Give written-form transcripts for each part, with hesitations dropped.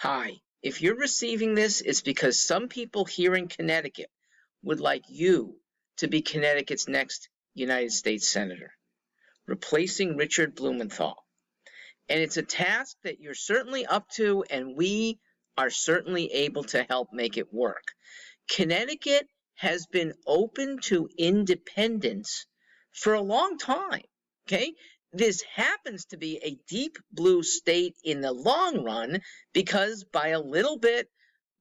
Hi, if you're receiving this, it's because some people here in Connecticut would like you to be Connecticut's next United States Senator, replacing Richard Blumenthal. And it's a task that you're certainly up to, and we are certainly able to help make it work. Connecticut has been open to independence for a long time, okay? This happens to be a deep blue state in the long run because by a little bit,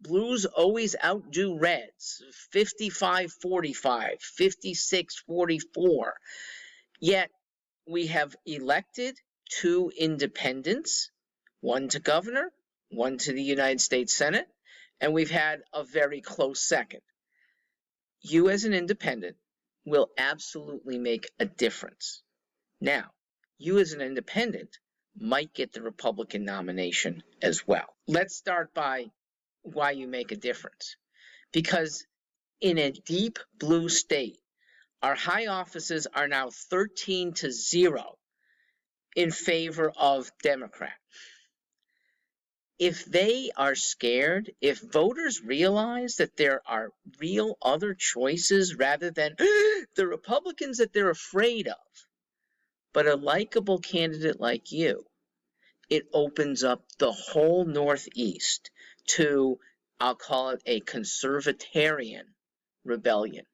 blues always outdo reds, 55-45, 56-44. Yet we have elected two independents, one to governor, one to the United States Senate, and we've had a very close second. You as an independent will absolutely make a difference. Now, you as an independent might get the Republican nomination as well. Let's start by why you make a difference. Because in a deep blue state, our high offices are now 13-0 in favor of Democrat. If they are scared, if voters realize that there are real other choices rather than the Republicans that they're afraid of, but a likable candidate like you, it opens up the whole Northeast to, I'll call it a conservatarian rebellion,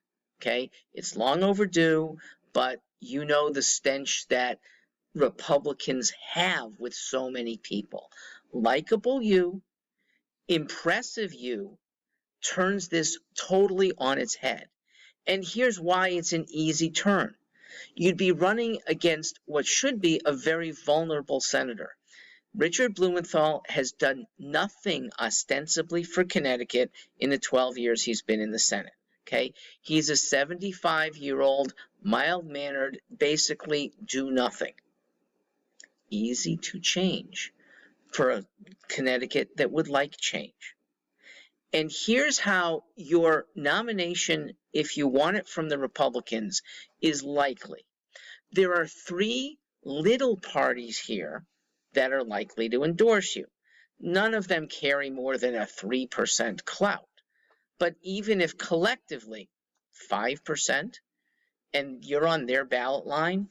okay? It's long overdue, but you know the stench that Republicans have with so many people. Likable you, impressive you, turns this totally on its head. And here's why it's an easy turn. You'd be running against what should be a very vulnerable senator. Richard Blumenthal has done nothing ostensibly for Connecticut in the 12 years he's been in the Senate. Okay, he's a 75-year-old, mild-mannered, basically do nothing. Easy to change for a Connecticut that would like change. And here's how your nomination, if you want it from the Republicans, is likely. There are three little parties here that are likely to endorse you. None of them carry more than a 3% clout. But even if collectively 5% and you're on their ballot line,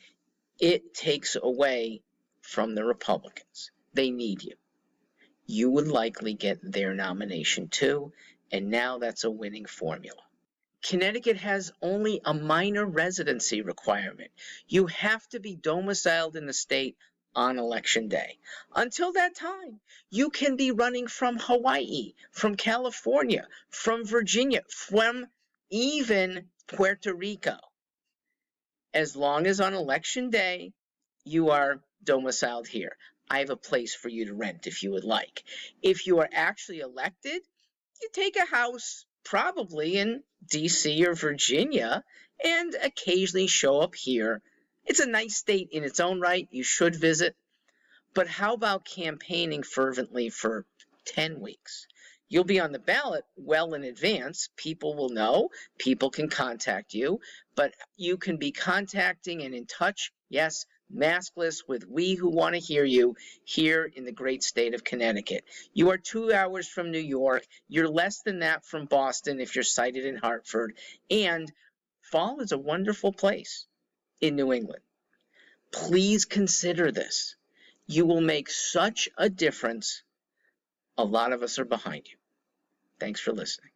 it takes away from the Republicans. They need you. You would likely get their nomination too, and now that's a winning formula. Connecticut has only a minor residency requirement. You have to be domiciled in the state on election day. Until that time, you can be running from Hawaii, from California, from Virginia, from even Puerto Rico. As long as on election day, you are domiciled here. I have a place for you to rent if you would like. If you are actually elected, you take a house probably in DC or Virginia and occasionally show up here. It's a nice state in its own right. You should visit. But how about campaigning fervently for 10 weeks? You'll be on the ballot well in advance. People will know. People can contact you. But you can be contacting and in touch, yes, maskless with we who want to hear you here in the great state of Connecticut. You are 2 hours from New York. You're less than that from Boston if you're sited in Hartford. And fall is a wonderful place in New England. Please consider this. You will make such a difference. A lot of us are behind you. Thanks for listening.